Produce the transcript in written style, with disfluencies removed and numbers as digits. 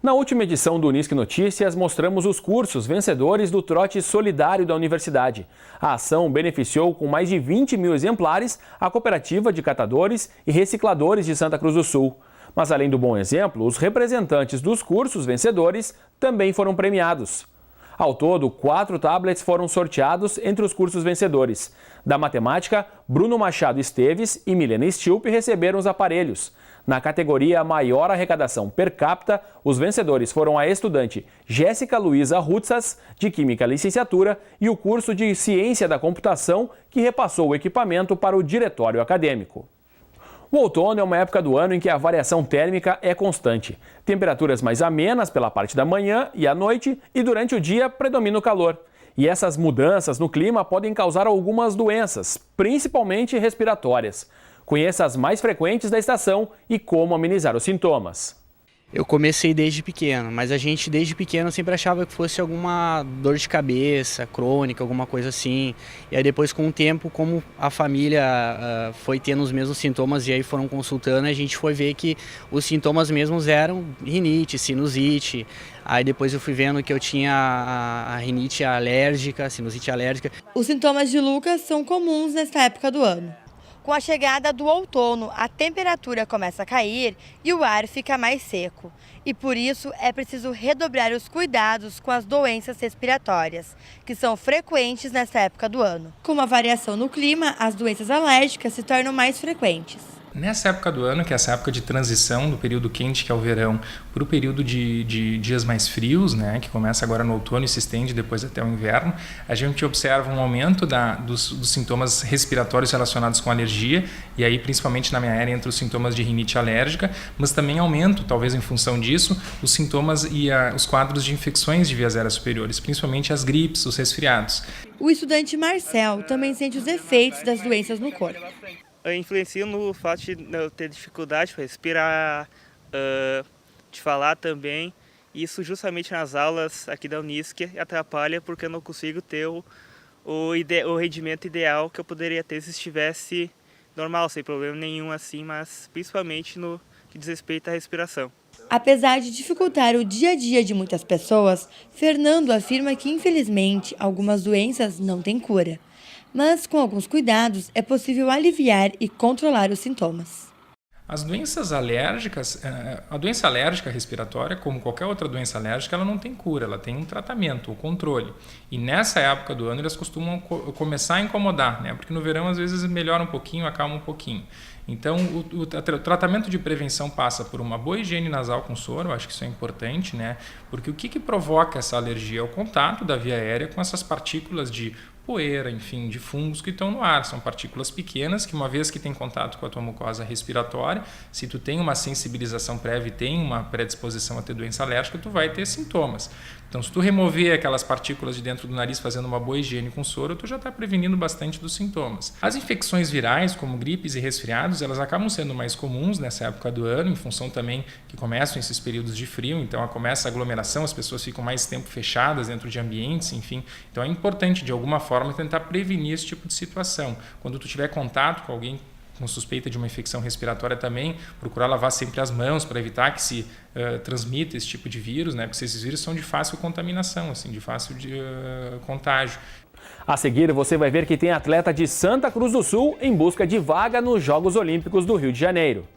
Na última edição do Unisque Notícias, mostramos os cursos vencedores do Trote Solidário da Universidade. A ação beneficiou com mais de 20 mil exemplares a Cooperativa de Catadores e Recicladores de Santa Cruz do Sul. Mas além do bom exemplo, os representantes dos cursos vencedores também foram premiados. Ao todo, 4 tablets foram sorteados entre os cursos vencedores. Da matemática, Bruno Machado Esteves e Milena Stilp receberam os aparelhos. Na categoria Maior Arrecadação Per Capita, os vencedores foram a estudante Jéssica Luiza Rutzas, de Química Licenciatura, e o curso de Ciência da Computação, que repassou o equipamento para o diretório acadêmico. O outono é uma época do ano em que a variação térmica é constante. Temperaturas mais amenas pela parte da manhã e à noite, e durante o dia predomina o calor. E essas mudanças no clima podem causar algumas doenças, principalmente respiratórias. Conheça as mais frequentes da estação e como amenizar os sintomas. Eu comecei desde pequeno, mas a gente desde pequeno sempre achava que fosse alguma dor de cabeça crônica, alguma coisa assim. E aí depois, com o tempo, como a família foi tendo os mesmos sintomas e aí foram consultando, a gente foi ver que os sintomas mesmos eram rinite, sinusite. Aí depois eu fui vendo que eu tinha a rinite alérgica, sinusite alérgica. Os sintomas de Lucas são comuns nesta época do ano. Com a chegada do outono, a temperatura começa a cair e o ar fica mais seco. E por isso é preciso redobrar os cuidados com as doenças respiratórias, que são frequentes nessa época do ano. Com a variação no clima, as doenças alérgicas se tornam mais frequentes. Nessa época do ano, que é essa época de transição do período quente, que é o verão, para o período de dias mais frios, né, que começa agora no outono e se estende depois até o inverno, a gente observa um aumento dos sintomas respiratórios relacionados com alergia, e aí principalmente na minha área entra os sintomas de rinite alérgica, mas também aumento, talvez em função disso, os sintomas e os quadros de infecções de vias aéreas superiores, principalmente as gripes, os resfriados. O estudante Marcel também sente os efeitos das doenças no corpo. Influencia no fato de eu ter dificuldade para respirar, de falar também. Isso justamente nas aulas aqui da Unisque atrapalha porque eu não consigo ter o rendimento ideal que eu poderia ter se estivesse normal, sem problema nenhum assim, mas principalmente no que diz respeito à respiração. Apesar de dificultar o dia a dia de muitas pessoas, Fernando afirma que, infelizmente, algumas doenças não têm cura. Mas, com alguns cuidados, é possível aliviar e controlar os sintomas. As doenças alérgicas, a doença alérgica respiratória, como qualquer outra doença alérgica, ela não tem cura, ela tem um tratamento, um controle. E nessa época do ano elas costumam começar a incomodar, né? Porque no verão às vezes melhora um pouquinho, acalma um pouquinho. Então, o tratamento de prevenção passa por uma boa higiene nasal com soro, eu acho que isso é importante, né? Porque o que provoca essa alergia é o contato da via aérea com essas partículas de poeira, enfim, de fungos que estão no ar. São partículas pequenas que, uma vez que tem contato com a tua mucosa respiratória, se tu tem uma sensibilização prévia e tem uma predisposição a ter doença alérgica, tu vai ter sintomas. Então, se tu remover aquelas partículas de dentro do nariz fazendo uma boa higiene com soro, tu já está prevenindo bastante dos sintomas. As infecções virais, como gripes e resfriados, elas acabam sendo mais comuns nessa época do ano, em função também que começam esses períodos de frio, então começa a aglomeração, as pessoas ficam mais tempo fechadas dentro de ambientes, enfim. Então é importante, de alguma forma, tentar prevenir esse tipo de situação. Quando tu tiver contato com alguém com suspeita de uma infecção respiratória também, procurar lavar sempre as mãos para evitar que se transmita esse tipo de vírus, né? Porque esses vírus são de fácil contaminação, assim, de fácil contágio. A seguir, você vai ver que tem atleta de Santa Cruz do Sul em busca de vaga nos Jogos Olímpicos do Rio de Janeiro.